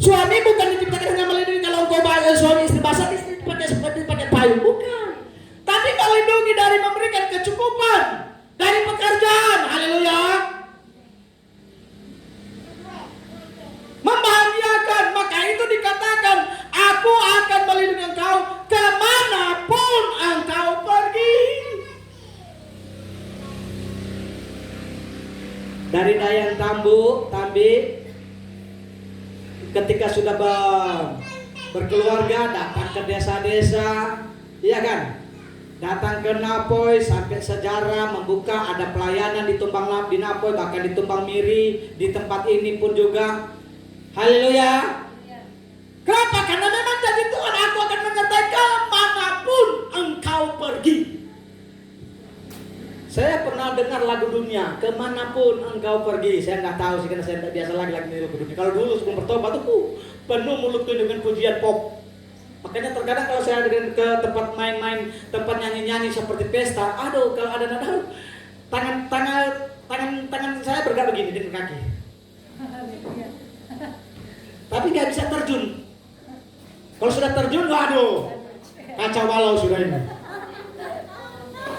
Suami bukan diciptakan hanya melindungi kalau engkau suami istri basah, istri pakai payung, bukan. Tapi melindungi dari memberikan kecukupan, dari pekerjaan, haleluya. Membahagiakan, maka itu dikatakan, aku akan melindungi engkau kemanapun engkau pergi. Dari Dayang Tambi, ketika sudah berkeluarga, datang ke desa-desa, iya kan? Datang ke Napoi, sampai sejarah membuka, ada pelayanan di Tumbang di Napoi, bahkan di Tumbang Miri, di tempat ini pun juga. Haleluya. Kenapa? Karena memang janji Tuhan, aku akan menyertai kemanapun engkau pergi. Saya pernah dengar lagu dunia, kemanapun engkau pergi. Saya nggak tahu sih, karena saya tidak biasa lagi lagu dunia. Kalau dulu sebelum bertobat tuh penuh mulutku dengan pujian pop. Makanya terkadang kalau saya ke tempat main-main, tempat nyanyi-nyanyi seperti pesta, aduh kalau ada nada, tangan saya bergerak begini dengan kaki. Tapi nggak bisa terjun. Kalau sudah terjun, waduh, kacau balau sudah ini.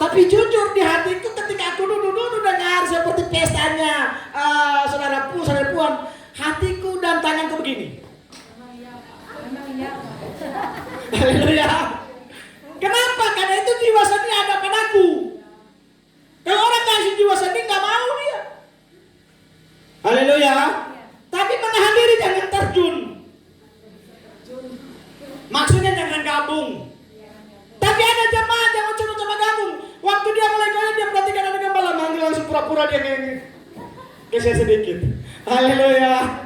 Tapi jujur di hatiku ketika aku duduk dengar seperti pestanya saudara puan, hatiku dan tanganku begini. Haleluya. Kenapa? Karena itu jiwa seni ada padaku. Kalau orang kasih jiwa seni nggak mau dia. Haleluya. Tapi menahan diri jangan terjun. Maksudnya jangan gabung. Tapi ada jemaat yang coba gabung. Waktu dia mulai goyang, dia perhatikan ada gembala, manggil langsung pura-pura dia geser sedikit. Haleluya.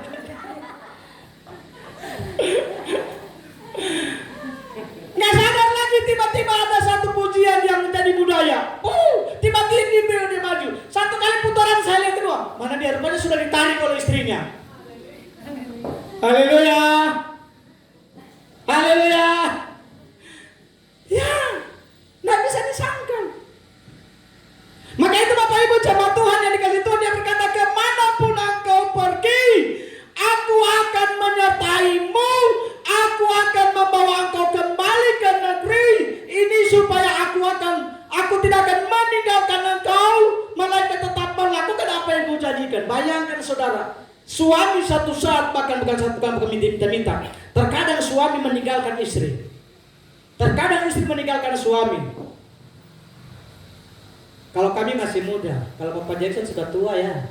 Nggak sadar lagi tiba-tiba ada satu pujian yang menjadi budaya. Tiba-tiba dia maju. Satu kali putaran saya lihat kedua. Mana dia rupanya sudah ditarik oleh istrinya. Haleluya. Haleluya. Ya, nggak bisa disangka. Maka itu Bapak Ibu jemaat Tuhan yang dikasih Tuhan, dia berkata, kemanapun engkau pergi, aku akan menyertaimu, aku akan membawa engkau kembali ke negeri ini supaya aku tidak akan meninggalkan engkau, melainkan tetap melakukan apa yang kau janjikan. Bayangkan saudara, suami satu saat bukan minta-minta. Terkadang suami meninggalkan istri, terkadang istri meninggalkan suami. Kalau kami masih muda, kalau Bapak Jackson sudah tua ya.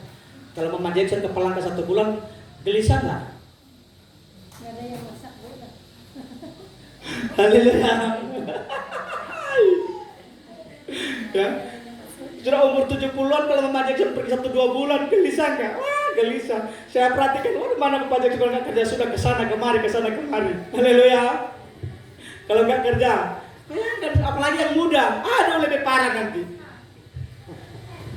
Kalau Mama Jackson kepelang ke 1 bulan, gelisah nggak? Nggak ada yang masak bukan? Haleluya. Ya, sudah umur 70-an, kalau Mama Jackson pergi 1-2 bulan, gelisah nggak? Wah, gelisah. Saya perhatikan, mana Bapak Jackson kalau nggak kerja sudah kesana kemari. Haleluya. Kalau nggak kerja, bayangkan apalagi yang muda, aduh lebih parah nanti.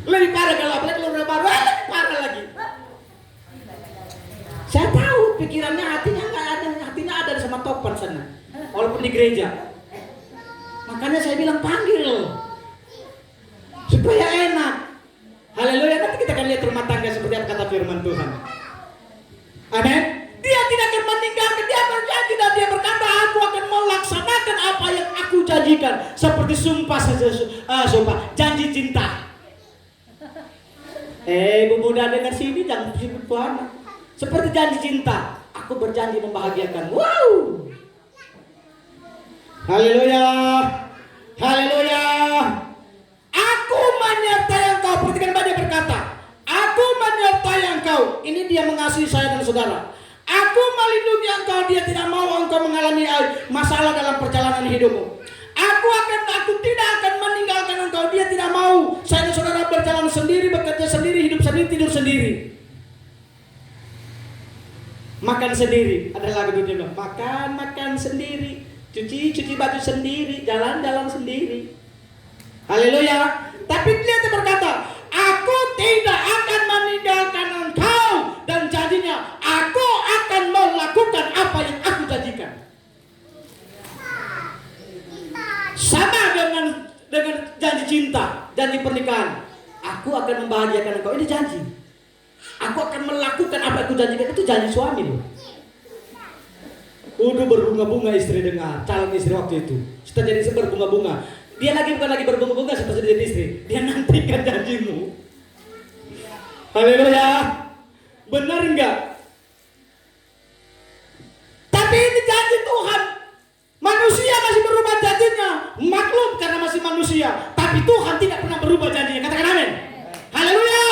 Lebih parah kalau apalagi kalau udah baru, lebih parah lagi. Saya tahu pikirannya, hatinya ada sama topan sana, walaupun di gereja. Makanya saya bilang panggil supaya enak. Haleluya. Nanti kita akan lihat rumah tangga seperti apa kata firman Tuhan. Amin. Dia tidak akan meninggalkan, dia berjanji dan dia berkata, aku akan melaksanakan apa yang aku janjikan. Seperti sumpah janji cinta. Ibu muda dengar sini, jangan sibuk Tuhan. Seperti janji cinta, aku berjanji membahagiakan. Wow. Haleluya. Haleluya. Aku menyertai engkau. Perhatikan dia berkata, aku menyertai engkau. Ini dia mengasihi saya dan saudara. Aku melindungi engkau, dia tidak mau engkau mengalami masalah dalam perjalanan hidupmu. Aku tidak akan meninggalkan engkau, dia tidak mau saya dan saudara berjalan sendiri, bekerja sendiri, hidup sendiri, tidur sendiri. Makan sendiri, ada lagu dia bilang, makan sendiri, cuci baju sendiri, jalan sendiri. Haleluya. Tapi dia berkata, aku tidak akan meninggalkan engkau, dan janjinya, aku akan melakukan apa yang aku janjikan. Sama dengan janji cinta, janji pernikahan. Aku akan membahagiakan engkau, ini janji. Aku akan melakukan apa yang aku janjikan, itu janji suami loh. Udah berbunga-bunga istri dengar, calon istri waktu itu. Setelah jadi berbunga-bunga. Dia bukan lagi berbunga-bunga setelah jadi istri. Dia nantikan janjimu. Haleluya. Benar enggak? Tapi ini janji Tuhan. Manusia masih berubah janjinya. Maklum karena masih manusia. Tapi Tuhan tidak pernah berubah janjinya. Katakan amin. Haleluya.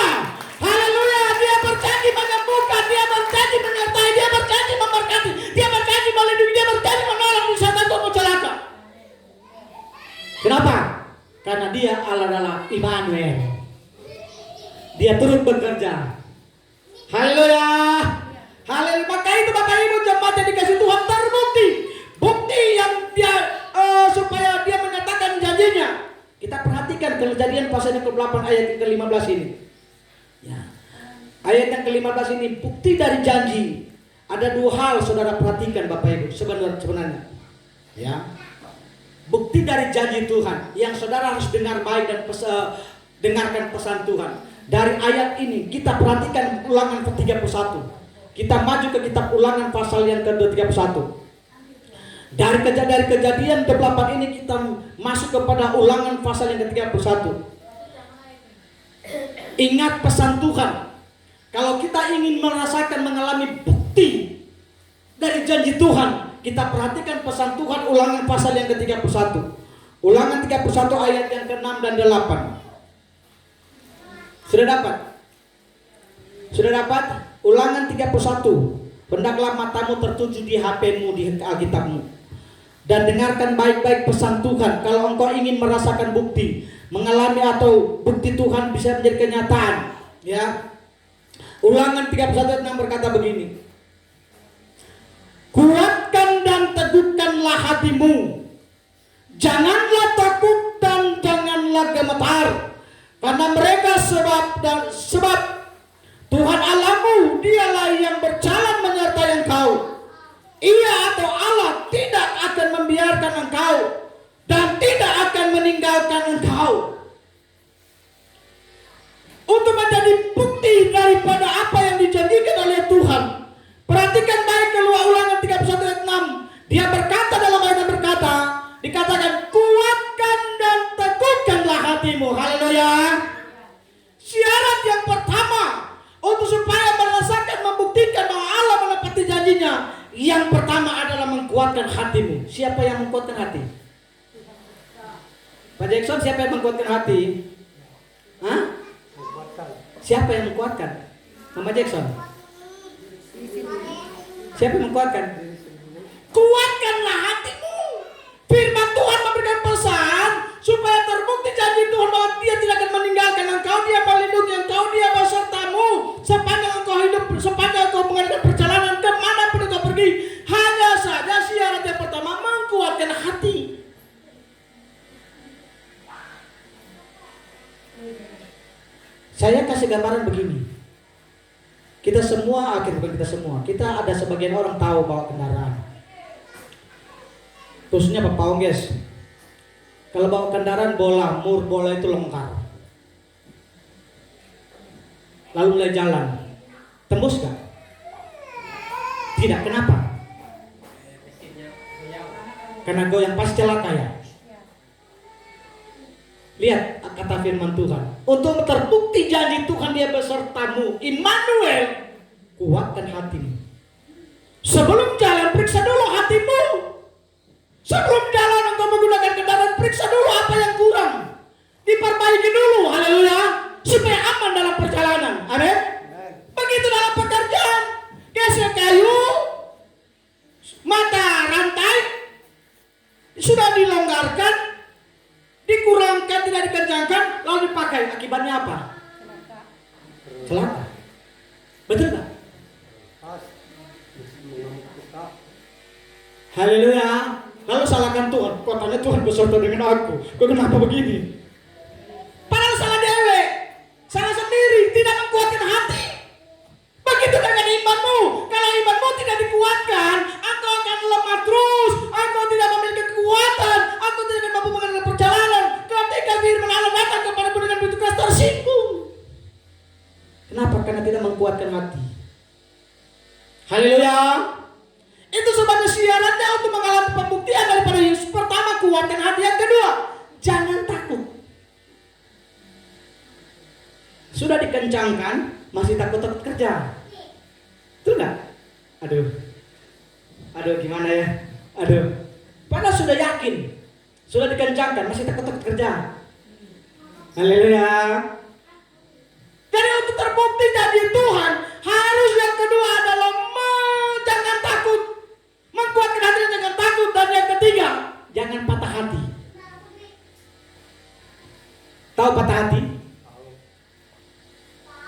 Haleluya. Dia berjanji menyembuhkan. Dia berjanji menyertai. Dia berjanji memberkati. Dia berjanji melindungi. Dia berjanji menolong di saat engkau celaka. Kenapa? Karena dia adalah Immanuel. Dia turut bekerja. Haleluya. Haleluya. Maka itu Bapak Ibu jemaat yang dikasih Tuhan terbukti. Bukti yang dia supaya dia menyatakan janjinya. Kita perhatikan Kejadian pasal yang ke-8 ayat yang ke-15 ini. Ya. Ayat yang ke-15 ini bukti dari janji. Ada dua hal saudara perhatikan Bapak Ibu sebenarnya. Ya. Bukti dari janji Tuhan yang saudara harus dengar baik dan dengarkan pesan Tuhan. Dari ayat ini kita perhatikan Ulangan ke-31. Kita maju ke kitab Ulangan pasal yang ke-31. Dari Kejadian ke-8 ini kita masuk kepada Ulangan pasal yang ke-31. Ingat pesan Tuhan. Kalau kita ingin merasakan mengalami bukti dari janji Tuhan, kita perhatikan pesan Tuhan Ulangan pasal yang ke-31. Ulangan 31 ayat yang ke-6 dan 8. Sudah dapat? Sudah dapat? Ulangan 31. Hendaklah matamu tertuju di HP-mu, di Alkitabmu, dan dengarkan baik-baik pesan Tuhan. Kalau engkau ingin merasakan bukti, mengalami atau bukti Tuhan bisa menjadi kenyataan, ya. Ulangan 31 ayat 6 berkata begini. Kuatkan dan teguhkanlah hatimu. Janganlah takut dan janganlah gemetar. Karena mereka sebab Tuhan Allahmu dialah yang berjalan menyertai engkau. Ia atau Allah tidak akan membiarkan engkau dan tidak akan meninggalkan engkau. Untuk menjadi bukti daripada apa yang dijanjikan oleh Tuhan, perhatikan baik keluar Ulangan 31 ayat 6. Dia berkata dalam ayat yang berkata, dikatakan kuatkan dan teguhkanlah hatimu. Haleluya. Syarat yang pertama untuk supaya merasakan membuktikan bahwa Allah menepati janjinya, yang pertama adalah menguatkan hatimu. Siapa yang menguatkan hati? Pak Jackson, siapa yang menguatkan hati? Hah? Siapa yang menguatkan? Mama Jackson. Siapa yang menguatkan? Kuatkanlah hatimu. Firman Tuhan memberikan pesan supaya terbukti janji Tuhan bahwa Dia tidak akan meninggalkan engkau, Dia melindungi engkau, Dia besertamu sepanjang engkau hidup, sepanjang engkau mengadakan perjalanan kemanapun engkau pergi. Hanya saja syarat yang pertama menguatkan hati. Saya kasih gambaran begini. Kita semua, kita ada sebagian orang tahu bawa kendaraan. Khususnya Pak Paung, guys. Kalau bawa kendaraan mur bola itu longgar. Lalu mulai jalan. Tembus gak? Tidak, kenapa? Karena goyang pas celaka ya. Lihat kata firman Tuhan. Untuk terbukti janji Tuhan Dia besertamu, Immanuel, kuatkan hatimu. Sebelum jalan periksa dulu hatimu. Sebelum jalan engkau menggunakan kendaraan, periksa dulu apa yang kurang. Diperbaiki dulu, haleluya, supaya aman dalam perjalanan. Amin. Begitu dalam pekerjaan, gesek kayu, mata rantai sudah dilonggarkan, dikurangkan, tidak dikencangkan, lalu dipakai. Akibatnya apa? Celaka. Betul tak? Haleluya. Lalu salahkan Tuhan. Katanya Tuhan beserta dengan aku. Kok kenapa begini? Padahal salah dewe, salah sendiri, tidak menguatkan hati. Begitu dengan imanmu. Kalau imanmu tidak dikuatkan, engkau akan lemah terus. Engkau tidak memiliki kekuatan. Engkau tidak akan mampu mengenal perjalanan. Ketika firman Allah datang kepadamu dengan begitu keras, tersinggung. Kenapa? Karena tidak menguatkan hati. Haleluya. Itu sebagai syaratnya untuk mengalami pembuktian daripada Yesus. Pertama, kuatkan hati. Yang kedua, jangan takut. Sudah dikencangkan, masih takut-takut kerja. Betul nggak? Aduh, gimana ya? Padahal sudah yakin, sudah dikencangkan, masih takut-takut kerja. Haleluya. Jadi untuk terbukti jadi Tuhan, harus yang kedua adalah jangan takut, menguatkan hati, jangan takut, dan yang ketiga, jangan patah hati. Tahu patah hati?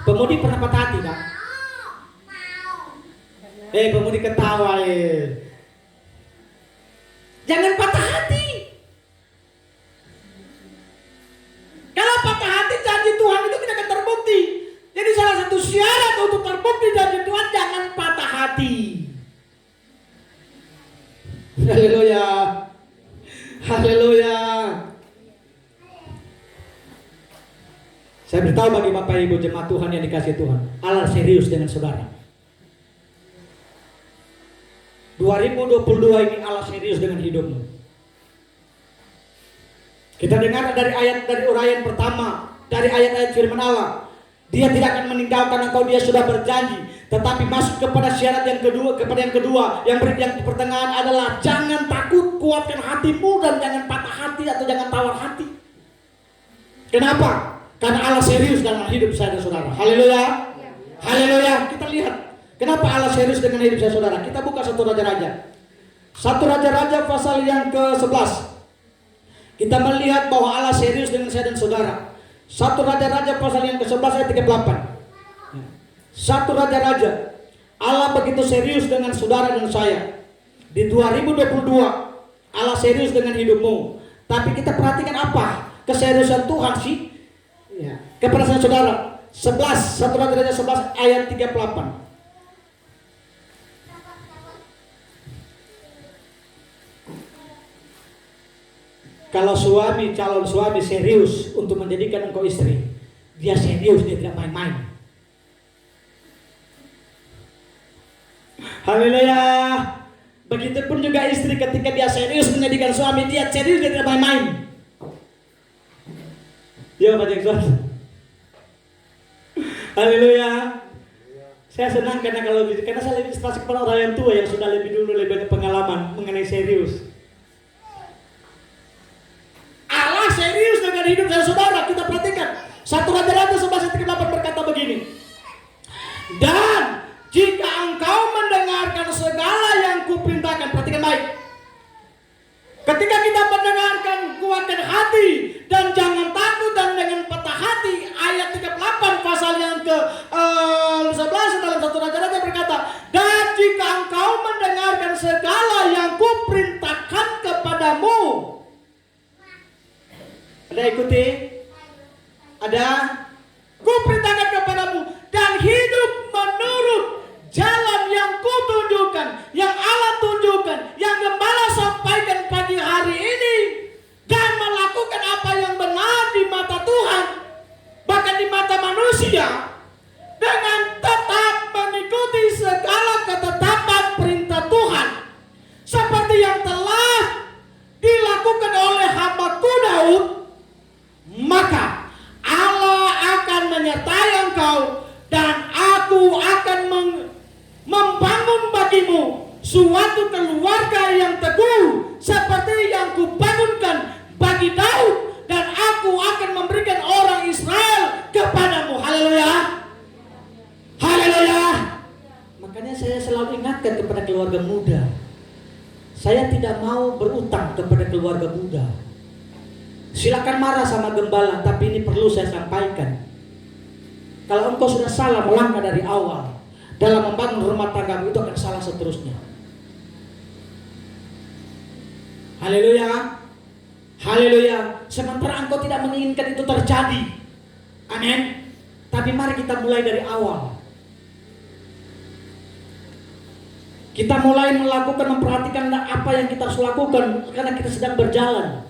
Pemudi pernah patah hati, Pak? Pemudi ketawa. Jangan patah hati. Kalau patah hati, janji Tuhan itu tidak akan terbukti. Jadi salah satu syarat untuk terbukti janji Tuhan, jangan patah hati. Haleluya. Haleluya. Saya beritahu bagi Bapak Ibu jemaat Tuhan yang dikasihi Tuhan, Allah serius dengan saudara. 2022 ini Allah serius dengan hidupmu. Kita dengar dari uraian pertama, dari ayat-ayat firman Allah. Dia tidak akan meninggalkan engkau, dia sudah berjanji. Tetapi masuk kepada syarat yang kedua, yang pertengahan adalah jangan takut, kuatkan hatimu, dan jangan patah hati atau jangan tawar hati. Kenapa? Karena Allah serius dalam hidup saya dan saudara. Haleluya. Haleluya. Kita lihat kenapa Allah serius dengan hidup saya saudara. Kita buka 1 Raja-Raja. 1 Raja-Raja pasal yang ke-11. Kita melihat bahwa Allah serius dengan saya dan saudara. 1 Raja-Raja pasal yang ke-11 ayat 38. 1 Raja-Raja. Allah begitu serius dengan saudara dan saya. Di 2022 Allah serius dengan hidupmu. Tapi kita perhatikan apa keseriusan Tuhan sih? Ya. Kepada saya saudara, 1 Raja-Raja 11 ayat 38. Kalau calon suami serius untuk menjadikan engkau istri, dia serius, dia tidak main-main. Haleluya. Begitupun juga istri ketika dia serius menjadikan suami, dia serius, dia tidak main-main. Ya Pak Jackson. Haleluya. Saya senang karena saya lebih inspirasi kepada orang yang tua yang sudah lebih banyak pengalaman mengenai serius. Allah serius dengan hidup saya saudara. Kita perhatikan 1 Raja-Raja 11 ayat 38 berkata begini. Dan jika engkau mendengarkan segala yang kuperintahkan, perhatikan baik. Ketika kita mendengarkan, kuatkan hati dan jangan takut dan dengan patah hati. Ayat 38 pasal yang ke-11 dalam 1 Raja-Raja berkata, dan jika engkau mendengarkan segala yang kuperintahkan kepadamu. Ada ikuti? Ada? Kuperintahkan kepadamu dan hidup menurut jalan yang kutunjukkan, yang Allah tunjukkan, yang Gembala sampaikan pagi hari ini, dan melakukan apa yang benar di mata Tuhan, bahkan di mata manusia, dengan tetap mengikuti segala ketetapan perintah Tuhan, seperti yang telah dilakukan oleh hamba-Ku Daud, maka Allah akan menyertai engkau dan Aku akan membangun bagimu suatu keluarga yang teguh seperti yang Kubangunkan bagi Daud, dan Aku akan memberikan orang Israel kepadamu. Haleluya. Haleluya. Makanya saya selalu ingatkan kepada keluarga muda, saya tidak mau berutang kepada keluarga muda. Silakan marah sama gembala, tapi ini perlu saya sampaikan. Kalau engkau sudah salah melangkah dari awal dalam membangun rumah tanggamu, itu akan salah seterusnya. Haleluya. Haleluya. Sementara engkau tidak menginginkan itu terjadi. Amin. Tapi mari kita mulai dari awal. Kita mulai memperhatikan apa yang kita harus lakukan karena kita sedang berjalan.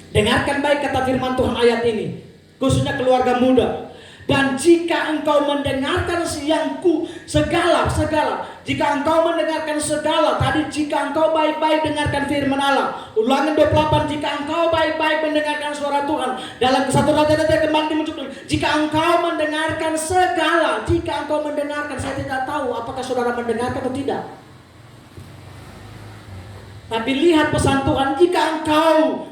Dengarkan baik kata firman Tuhan ayat ini, khususnya keluarga muda. Dan jika engkau mendengarkan segala. Jika engkau mendengarkan segala, tadi jika engkau baik-baik dengarkan firman Allah. Ulangan 28, jika engkau baik-baik mendengarkan suara Tuhan. Dalam 1 Raja kembali dimuncul. Jika engkau mendengarkan segala, jika engkau mendengarkan, saya tidak tahu apakah saudara mendengarkan atau tidak. Tapi lihat pesan Tuhan, jika engkau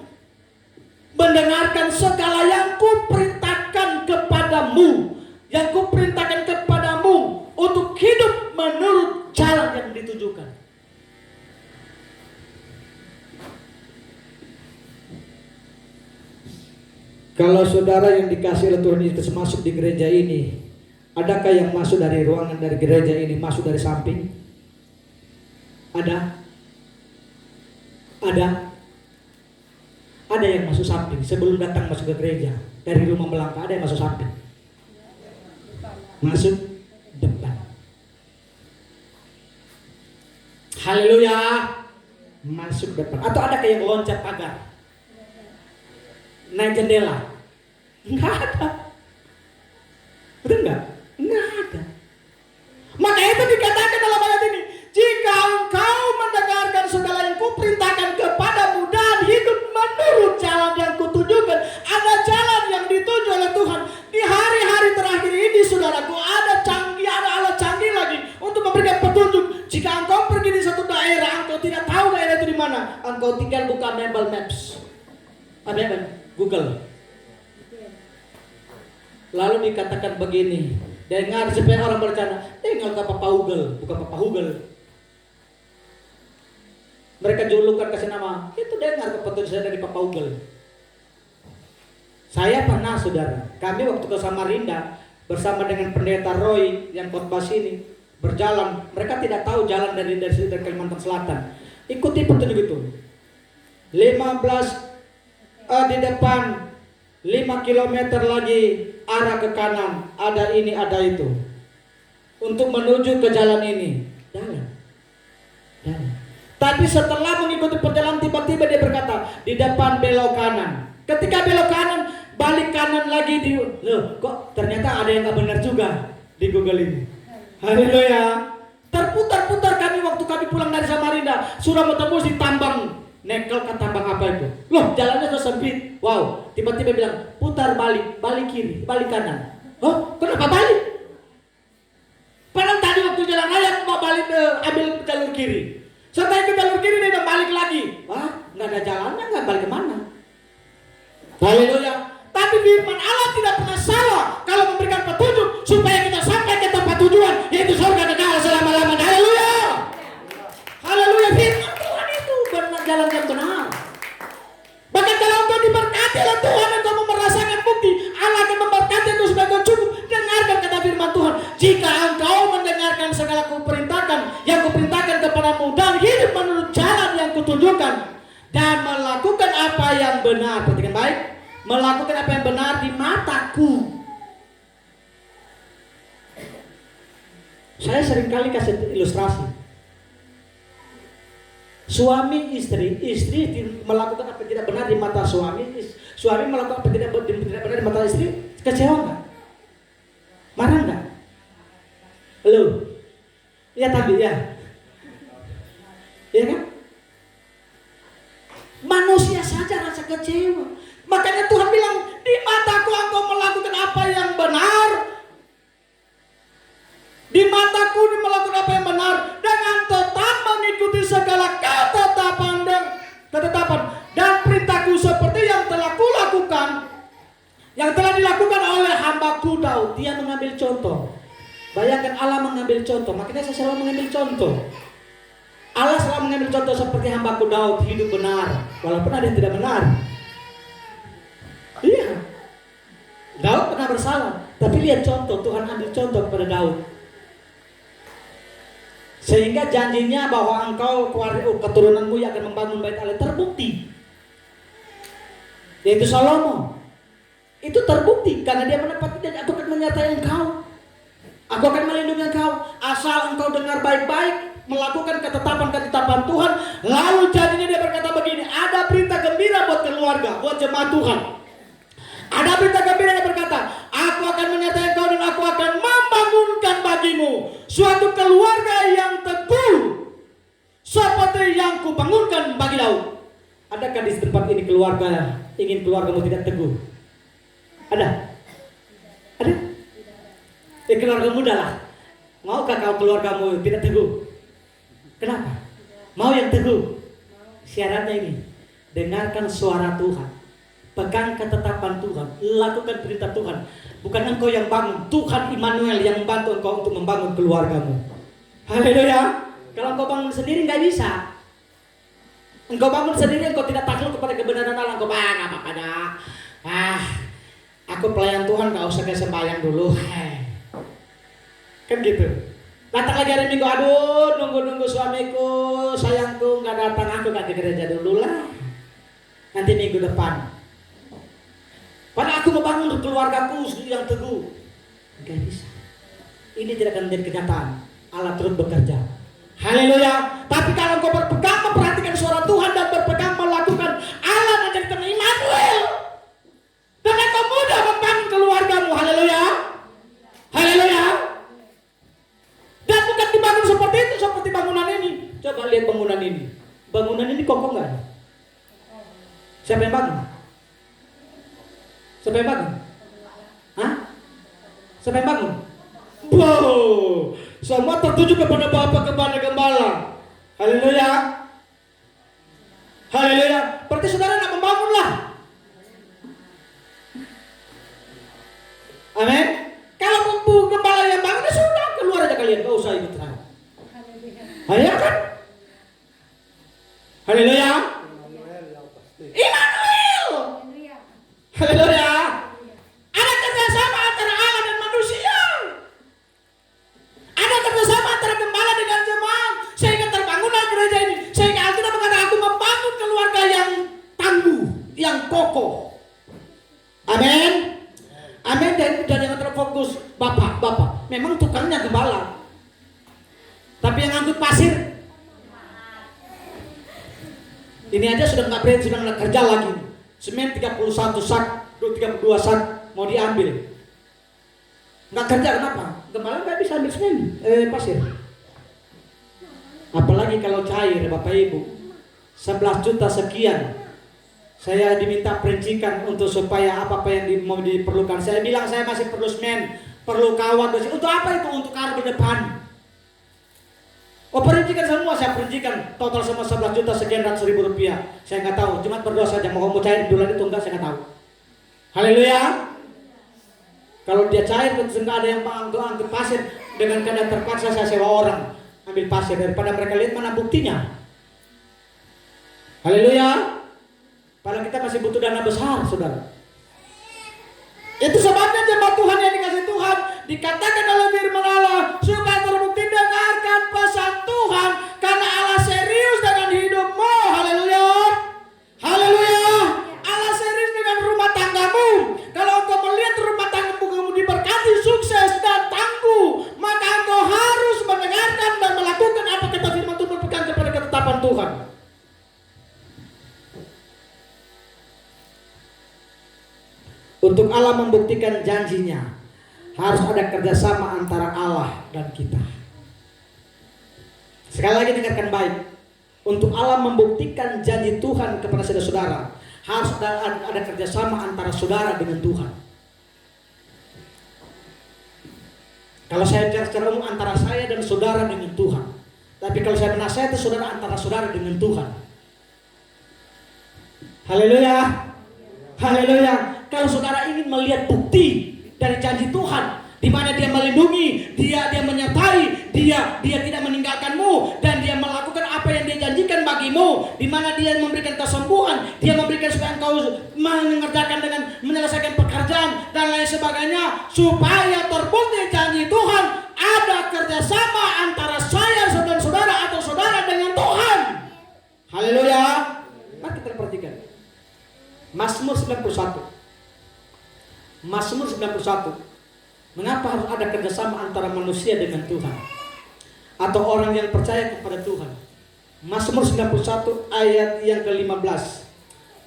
mendengarkan segala yang kuperintahkan kepadamu, yang kuperintahkan kepadamu untuk hidup menurut jalan yang ditujukan. Kalau saudara yang dikasih oleh Tuhan Yesus masuk di gereja ini, adakah yang masuk dari ruangan dari gereja ini, masuk dari samping? Ada? Ada yang masuk samping sebelum datang masuk ke gereja. Dari rumah Melangkah ada yang masuk samping, masuk depan. Haleluya, masuk depan. Atau ada kayak loncat pagar, naik jendela? Enggak ada. Betul enggak? Enggak ada. Maka itu dikatakan dalam ayat ini, jika engkau mendengarkan segala yang kuperintahkan kepadamu dan hidup menurut jalan yang kutunjukkan. Ada jalan yang dituju oleh Tuhan. Di hari-hari terakhir ini saudaraku, ada alat canggih lagi untuk memberikan petunjuk. Jika engkau pergi di satu daerah, engkau tidak tahu daerah itu di mana, engkau tinggal buka Google Maps. Google. Lalu dikatakan begini, dengar supaya orang bercanda, dengar ke Papa Google, bukan Papa Google. Mereka julukan kasih nama, itu dengar ke petunjuk dari Papa Google. Saya pernah saudara, kami waktu ke Samarinda bersama dengan pendeta Roy yang khotbah sini berjalan, mereka tidak tahu jalan dari Kalimantan Selatan. Ikuti petunjuk itu. 15 di depan 5 km lagi arah ke kanan, ada ini ada itu. Untuk menuju ke jalan ini, jalan. Tapi setelah mengikuti perjalanan tiba-tiba dia berkata, di depan belok kanan. Ketika belok kanan, balik kanan lagi loh, kok ternyata ada yang gak benar juga di Google ini. Haleluya. Terputar-putar kami waktu kami pulang dari Samarinda, sudah mau tembus di tambang Nekel ke tambang apa itu. Loh, jalannya sudah sempit. Wow, tiba-tiba bilang, putar balik kiri, balik kanan. Oh, kenapa balik? Padahal tadi waktu jalan raya mau balik ambil jalur kiri. Setelah ke jalur kiri dia udah balik lagi. Wah, nggak ada jalannya, nggak balik kemana? Haleluya. Tapi firman Allah tidak pernah salah kalau memberikan petunjuk supaya kita sampai ke tempat tujuan, yaitu surga kekal selama-lamanya. Haleluya. Haleluya. Firman Tuhan itu benar, jalan yang benar. Bahkan kalau engkau diberkati oleh Tuhan, engkau mau merasakan bukti Allah akan memberkati itu supaya engkau cukup. Dengarkan kata firman Tuhan. Jika engkau mendengarkan segala kuperintahkan, yang kuperintahkan kepadamu dan hidup menurut jalan yang kutunjukkan dan melakukan apa yang benar. Perhatikan baik. Melakukan apa yang benar di mataku. Saya seringkali kasih ilustrasi. Suami istri melakukan apa yang tidak benar di mata suami melakukan apa yang tidak benar di mata istri, kecewa nggak? Marah nggak? Halo? Ya tapi ya. Ya kan? Manusia saja rasa kecewa. Makanya Tuhan bilang, di mataku engkau melakukan apa yang benar. Di mataku melakukan apa yang benar dengan tetap mengikuti segala ketetapan dan perintahku seperti yang telah kulakukan, yang telah dilakukan oleh hambaku Daud. Dia mengambil contoh. Bayangkan Allah mengambil contoh. Makanya saya selalu mengambil contoh. Allah selalu mengambil contoh seperti hambaku Daud, hidup benar walaupun ada yang tidak benar. Iya, Daud pernah bersalah, tapi lihat contoh, Tuhan ambil contoh kepada Daud. Sehingga janjinya bahwa engkau keturunanmu yang akan membangun bait Allah terbukti. Yaitu Salomo. Itu terbukti karena dia menepati janji, aku akan menyertai engkau. Aku akan melindungi engkau asal engkau dengar baik-baik, melakukan ketetapan-ketetapan Tuhan. Lalu janjinya dia berkata begini, ada berita gembira buat keluarga, buat jemaat Tuhan. Ada berita gembira yang berkata, aku akan menyertai engkau dan aku akan membangunkan bagimu suatu keluarga yang teguh seperti yang kubangunkan bagi Daud. Adakah di tempat ini keluarga ingin keluargamu tidak teguh? Ada? Ada? Keluarga muda lah. Maukah kau keluargamu tidak teguh? Kenapa? Mau yang teguh? Syaratnya ini, dengarkan suara Tuhan, pegang ketetapan Tuhan, lakukan perintah Tuhan. Bukan engkau yang bangun, Tuhan Immanuel yang membantu engkau untuk membangun keluargamu. Haleluya. Kalau engkau bangun sendiri nggak bisa. Engkau bangun sendiri, engkau tidak takluk kepada kebenaran Allah. Engkau bang apa pada? Aku pelayan Tuhan, nggak usah kayak sembahyang dulu. Kan gitu. Datang lagi hari Minggu, aduh nunggu suamiku, sayangku nggak datang, aku nggak ke gereja dulu lah. Nanti minggu depan. Padahal aku membangun keluargaku yang teguh. Gak bisa. Ini tidak akan menjadi kenyataan. Allah terus bekerja. Haleluya. Tapi kalau kau berpegang memperhatikan suara Tuhan dan berpegang melakukan, Allah menjadi teman Immanuel. Dan kau mudah membangun keluargamu. Haleluya. Haleluya. Dan bukan dibangun seperti itu, seperti bangunan ini. Coba lihat bangunan ini. Bangunan ini kokoh nggak? Siapa yang bangun? Siapa yang bangun? Hah? Siapa yang bangun? Wow, semua tertuju kepada Bapa, kepada Gembala. Haleluya. Haleluya. Berarti saudara nak membangun lah. Amin. Kalau Gembala yang bangun, ya sudah, keluar aja kalian, gak usah ikut saya. Haleluya kan? Haleluya. Immanuel. Haleluya. Ada kerjasama antara Allah dan manusia. Ada kerjasama antara gembala dengan jemaat, sehingga terbangunlah gereja ini. Sehingga Alkitab berkata, aku membangun keluarga yang tangguh, yang kokoh. Amin. Amin. Dan jangan terfokus bapak. Memang tukangnya gembala, tapi yang angkut pasir ini aja sudah nggak berani, sudah nggak kerja lagi. Semen 31 sak, 32 sak mau diambil. Nggak kerja, kenapa? Gembala nggak bisa ambil semen, pasir. Apalagi kalau cair, Bapak Ibu. 11 juta sekian. Saya diminta perincikan untuk supaya apa yang mau diperlukan. Saya bilang saya masih perlu semen, perlu kawat. Untuk apa itu? Untuk karung depan. Oh, perincikan semua, saya perincikan total semua 11 juta sekian ratus ribu rupiah. Saya nggak tahu, cuma berdoa saja mau cair bulan itu enggak, saya nggak tahu. Haleluya. Kalau dia cair terus enggak ada yang angkut pasir, dengan keadaan terpaksa saya sewa orang ambil pasir daripada mereka lihat mana buktinya. Haleluya. Padahal kita masih butuh dana besar, saudara. Itu sebabnya jemaat Tuhan yang dikasih Tuhan dikatakan dalam firman Allah supaya terbukti dengarkan pesan Tuhan karena Allah serius dengan hidupmu. Haleluya. Haleluya. Allah serius dengan rumah tanggamu. Kalau engkau melihat rumah tanggamu diberkati, sukses dan tangguh, maka engkau harus mendengarkan dan melakukan apa kata firman Tuhan, berpegang kepada ketetapan Tuhan. Untuk Allah membuktikan janjinya, harus ada kerjasama antara Allah dan kita. Sekali lagi dengarkan baik. Untuk Allah membuktikan janji Tuhan kepada saudara-saudara, harus ada kerjasama antara saudara dengan Tuhan. Kalau saya bicara secara umum antara saya dan saudara dengan Tuhan. Tapi kalau saya menasihati saudara, antara saudara dengan Tuhan. Haleluya. Haleluya. Kalau saudara ingin melihat bukti dari janji Tuhan, di mana Dia melindungi, Dia menyertai, Dia tidak meninggalkanmu, dan Dia melakukan apa yang Dia janjikan bagimu, di mana Dia memberikan kesembuhan, Dia memberikan supaya engkau mengerjakan dengan menyelesaikan pekerjaan dan lain sebagainya, supaya terbukti janji Tuhan, ada kerjasama antara saya dan saudara atau saudara dengan Tuhan. Haleluya. Mari kita perhatikan Mazmur 91. Mazmur 91. Mengapa harus ada kerjasama antara manusia dengan Tuhan atau orang yang percaya kepada Tuhan? Mazmur 91 ayat yang ke-15.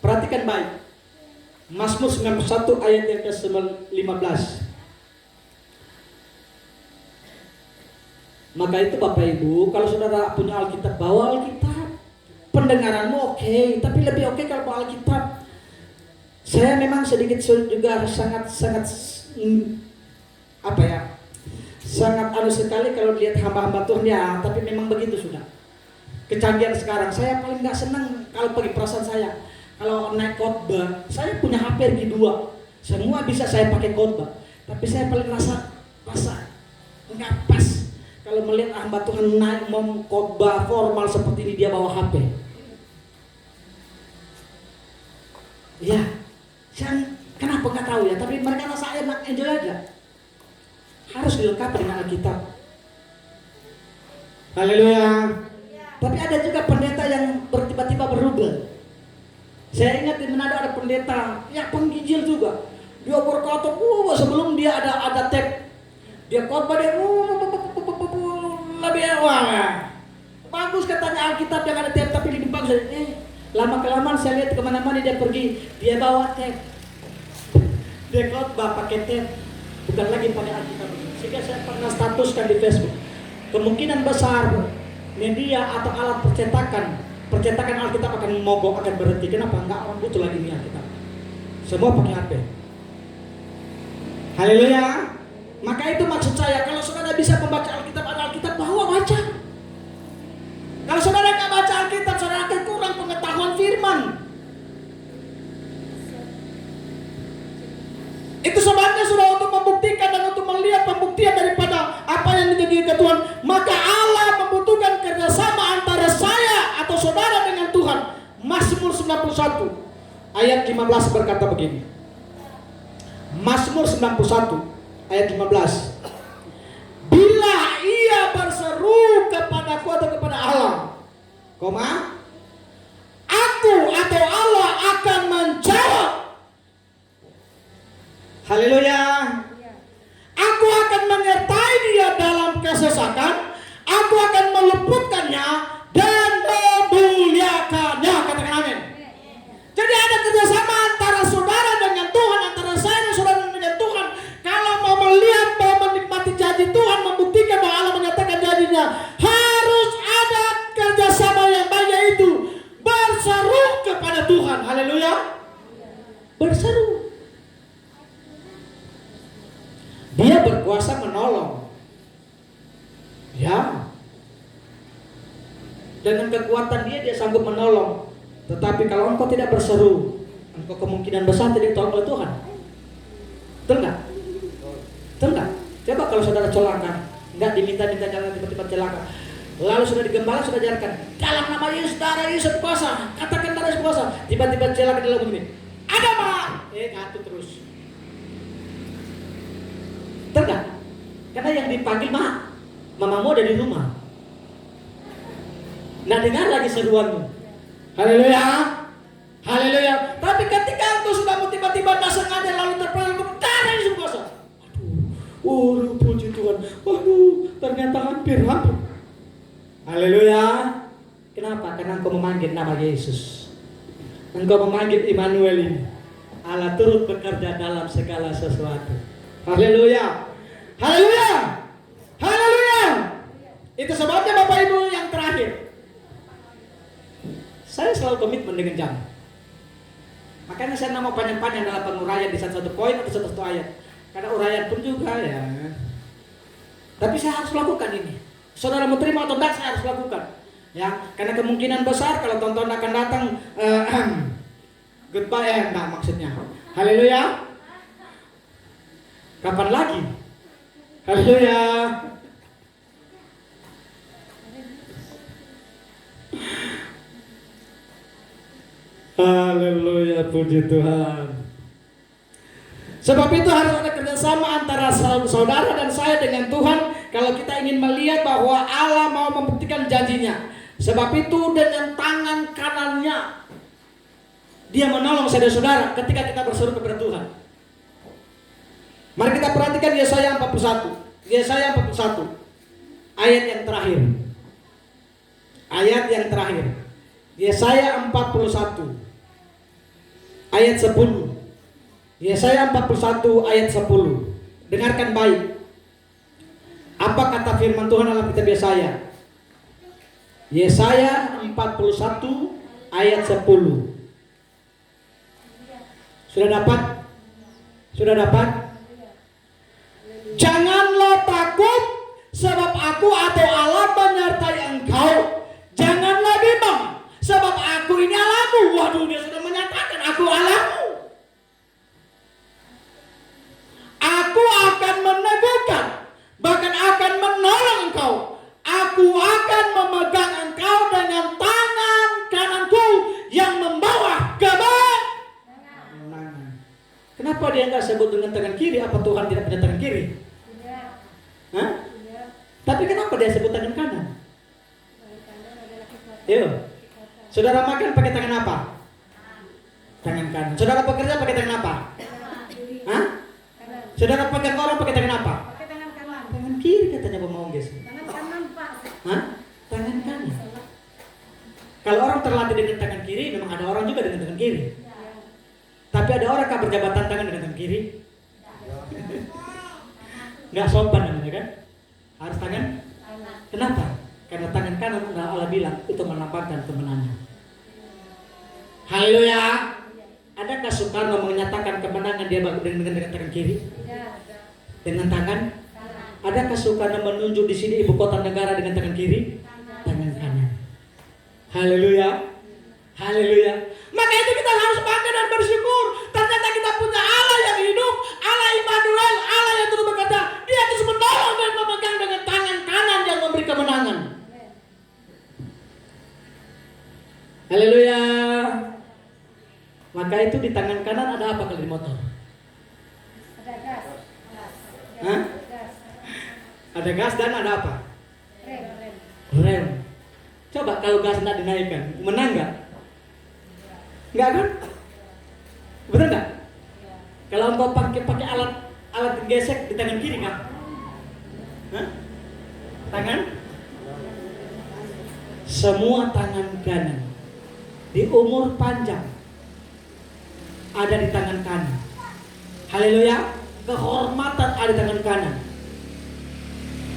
Perhatikan baik. Mazmur 91 ayat yang ke-15. Maka itu Bapak Ibu, kalau saudara punya Alkitab, bawa Alkitab. Pendengaranmu oke, tapi lebih oke kalau bawa Alkitab. Saya memang sedikit sulit juga, sangat sangat sekali kalau lihat hamba-hamba Tuhan ya, tapi memang begitu sudah. Kecanggihan sekarang, saya paling nggak senang kalau bagi perasaan saya. Kalau naik khotbah, saya punya HP RG2, semua bisa saya pakai khotbah. Tapi saya paling rasa nggak pas kalau melihat hamba Tuhan naik mau khotbah formal seperti ini dia bawa HP. Ya, saya kenapa nggak tahu ya. Tapi mereka rasa enak, enjoy aja. Harus dilengkapi dengan Alkitab. Haleluya. Tapi ada juga pendeta yang tiba-tiba berubah. Saya ingat di Manado ada pendeta yang penggigil juga. Dia berkata, sebelum dia ada tape, dia khotbah dia lebih bagus katanya Alkitab yang ada tape, tapi lebih bagus. Lama kelamaan saya lihat kemana-mana dia pergi, dia bawa tape, dia khotbah pakai tape, bukan lagi pakai Alkitab. Sehingga saya pernah statuskan di Facebook, kemungkinan besar media atau alat percetakan Alkitab akan mogok, akan berhenti. Kenapa? Enggak orang butuh lagi ini Alkitab. Semua pakai HP. Haleluya. Maka itu maksud saya, kalau saudara bisa membaca Alkitab, ada Alkitab, bawa baca. Kalau saudara nggak baca Alkitab, saudara akan kurang pengetahuan firman. Itu sebabnya sudah untuk membuktikan dan untuk melihat pembuktian daripada apa yang menjadi Tuhan. Maka Allah membutuhkan kerjasama antara saya atau saudara dengan Tuhan. Mazmur 91 ayat 15 berkata begini. Mazmur 91 ayat 15. Bila ia berseru kepadaku atau kepada Allah, aku atau Allah akan menjawab. Haleluya. Aku akan menyertai dia dalam kesesakan. Aku akan meluputkannya dan memuliakannya. Katakan amin. Jadi ada kerjasama antara saudara dengan Tuhan, antara saya dan saudara dengan Tuhan. Kalau mau melihat, mau menikmati janji Tuhan, membuktikan bahwa Allah menyatakan janjinya, harus ada kerjasama yang baik, yaitu berseru kepada Tuhan. Haleluya. Berseru. Dia berkuasa menolong. Ya. Dengan kekuatan dia sanggup menolong. Tetapi kalau engkau tidak berseru, engkau kemungkinan besar tidak ditolong oleh Tuhan. Betul nggak? Betul nggak? Coba kalau saudara celaka, nggak diminta-minta jalan, tiba-tiba celaka. Lalu sudah digembala, sudah jalankan. Dalam nama Yesus, darah Yesus kuasa. Katakan darah Yesus kuasa. Tiba-tiba celaka di dalam ini. Ada mak. Ngatu terus. Betul nggak? Karena yang dipanggil mamamu ada di rumah. Nah, dengar lagi seruanmu. Haleluya. Haleluya. Tapi ketika engkau sudah tiba-tiba tak sengaja lalu terpengaruh darah Yesus kuasa. Waduh, puji Tuhan. Waduh, ternyata hampir. Haleluya. Kenapa? Karena engkau memanggil nama Yesus. Engkau memanggil Immanuel ini. Allah turut bekerja dalam segala sesuatu. Haleluya. Haleluya. Haleluya. Itu sebabnya Bapak Ibu yang terakhir, saya selalu komitmen dengan jam. Makanya saya nggak mau panjang-panjang dalam penguraian di satu poin atau satu ayat. Karena uraian pun juga ya. Tapi saya harus lakukan ini. Saudara mau terima atau tidak, saya harus lakukan. Ya, karena kemungkinan besar kalau tonton akan datang goodbye enggak maksudnya. Haleluya. Kapan lagi? Haleluya. Haleluya, puji Tuhan. Sebab itu harus ada kerjasama antara saudara dan saya dengan Tuhan. Kalau kita ingin melihat bahwa Allah mau membuktikan janjinya. Sebab itu dengan tangan kanannya Dia menolong saudara-saudara ketika kita berseru kepada Tuhan. Mari kita perhatikan Yesaya 41. Yesaya 41. Ayat yang terakhir. Ayat yang terakhir. Yesaya 41. Ayat 10. Yesaya 41 ayat 10. Dengarkan baik. Apa kata firman Tuhan dalam kitab Yesaya? Yesaya 41 ayat 10. Sudah dapat? Sudah dapat? Janganlah takut, sebab aku atau Allah menyertai engkau. Janganlah bimbang, sebab aku ini Allahmu. Waduh, dia sudah menyatakan aku Allahmu. Aku akan meneguhkan, bahkan akan menolong engkau. Aku akan memegang engkau dengan tangan kananku yang membawa kemenangan. Kenapa dia nggak sebut dengan tangan kiri? Apa Tuhan tidak punya tangan kiri? Tidak. Hah? Tidak. Tapi kenapa dia sebut tangan kanan? Tangan kanan adalah kekuatan. Iya. Saudara makan pakai tangan apa? Tangan kanan. Saudara bekerja pakai tangan apa? Kiri. Hah? Kanan. Saudara pegang orang pakai tangan apa? Pakai tangan kanan. Tangan kiri katanya Bang Guys. Tangan kanan, Pak. Hah? Tangan kanan. Kalau orang terlatih dengan tangan kiri, memang ada orang juga dengan tangan kiri. Tapi ada orang kan berjabatan tangan dengan tangan kiri? Nggak sopan namanya kan? Harus tangan? Kenapa? Karena tangan kanan Allah bilang itu melambangkan kemenangan. Haleluya. Adakah Soekarno menyatakan kemenangan dia dengan tangan kiri? Tidak. Dengan tangan? Kanan. Adakah Soekarno menunjuk di sini ibu kota negara dengan tangan kiri? Tangan kanan. Haleluya. Haleluya. Maka itu kita harus bangga dan bersyukur. Ternyata kita punya Allah yang hidup, Allah Immanuel, Allah yang terus berkata, Dia terus menolong dan memegang dengan tangan kanan yang memberi kemenangan. Haleluya. Maka itu di tangan kanan ada apa kalau di motor? Ada gas. Hah? Gas. Ada gas dan ada apa? Rem. Rem. Coba kalau gas tidak dinaikkan, menang nggak? Nggak kan? Betul nggak? Kalau engkau pakai alat gesek di tangan kiri nggak? Hah? Tangan? Semua tangan kanan di umur panjang ada di tangan kanan. Haleluya. Kehormatan ada di tangan kanan.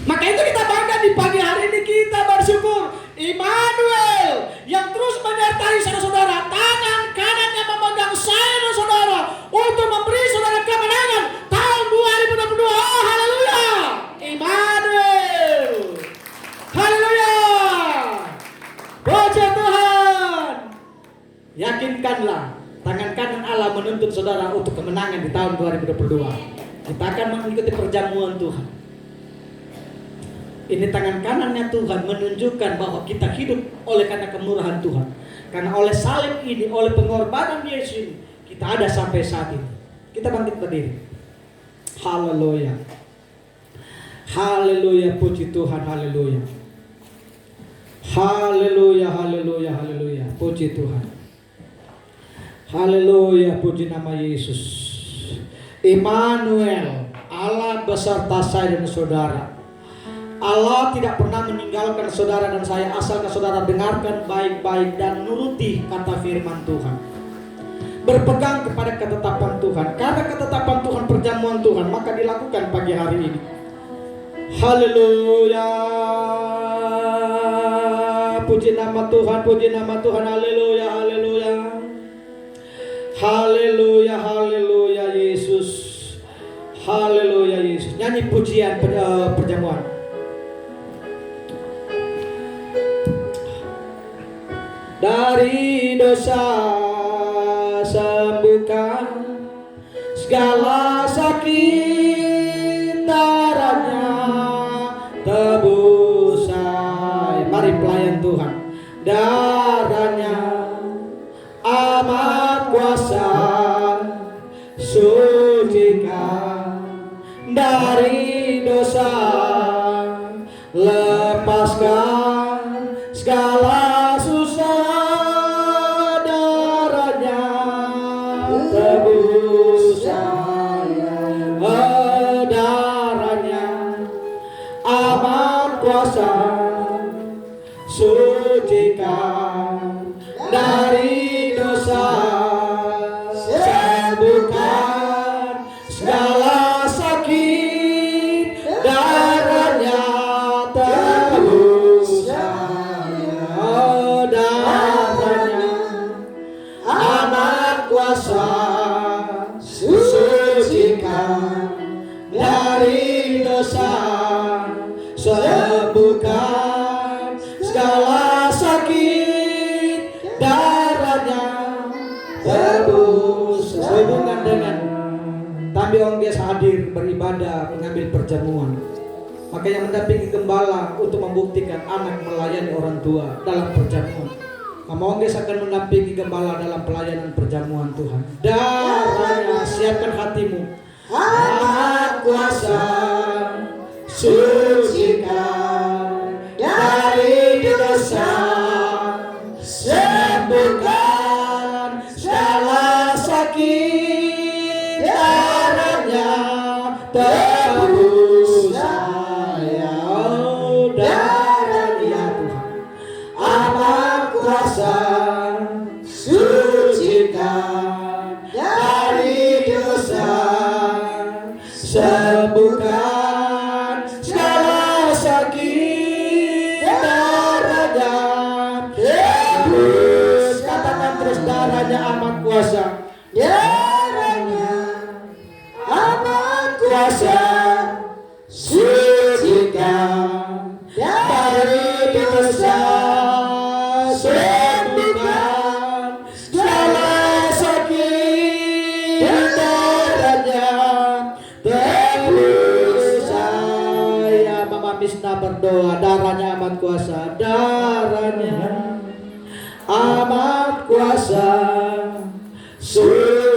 Maka itu kita bangga di pagi hari ini, kita bersyukur Immanuel yang terus menyertai saudara-saudara, tangan kanan yang memegang saya dan saudara untuk memberi saudara kemenangan tahun 2022. Oh, haleluya. Immanuel. Haleluya. Puji Tuhan. Yakinkanlah tangan kanan Allah menuntun saudara untuk kemenangan di tahun 2022. Kita akan mengikuti perjamuan Tuhan. Ini tangan kanannya Tuhan menunjukkan bahwa kita hidup oleh karena kemurahan Tuhan. Karena oleh salib ini, oleh pengorbanan Yesus ini, kita ada sampai saat ini. Kita bangkit berdiri. Haleluya. Haleluya, puji Tuhan, haleluya. Haleluya, haleluya, haleluya. Puji Tuhan. Haleluya, puji nama Yesus. Immanuel, Allah beserta saya dan saudara. Allah tidak pernah meninggalkan saudara dan saya asalkan saudara dengarkan baik-baik dan nuruti kata firman Tuhan. Berpegang kepada ketetapan Tuhan. Karena ketetapan Tuhan, perjamuan Tuhan, maka dilakukan pagi hari ini. Haleluya. Puji nama Tuhan, puji nama Tuhan. Haleluya, haleluya. Haleluya, haleluya Yesus. Haleluya Yesus. Nyanyi pujian perjamuan. Dari dosa sembuhkan segala sakit, darahnya tebus saya. Mari pelayan Tuhan. Darahnya amat kuasa, sucikan dari dosa, lepaskan segala tebus saya. Darahnya amat kuasa, sucikan dari dosa, sembuhkan segala sakit, darahnya tebus. Sehubungan dengan Tambi Ongges hadir beribadah mengambil perjamuan. Maka yang mendampingi gembala untuk membuktikan anak melayani orang tua dalam perjamuan. Mama Ongges akan mendampingi gembala dalam pelayanan perjamuan Tuhan. Darahnya, siapkan hatimu. Anak kuasa sucikan dari dosa, sembuhkan segala sakit, darahnya tebus saya. Oh, darahnya Tuhan, amat kuasa sucikan dari dosa, sembuhkan segala sakit, darahnya tebus. Katakan terus, darahnya amat kuasa, darahnya amat kuasa sucikan dari dosa, sembuhkan segala sakit, darahnya tebus saya. Mama Misna berdoa, darahnya amat kuasa, darahnya amat kuasa suci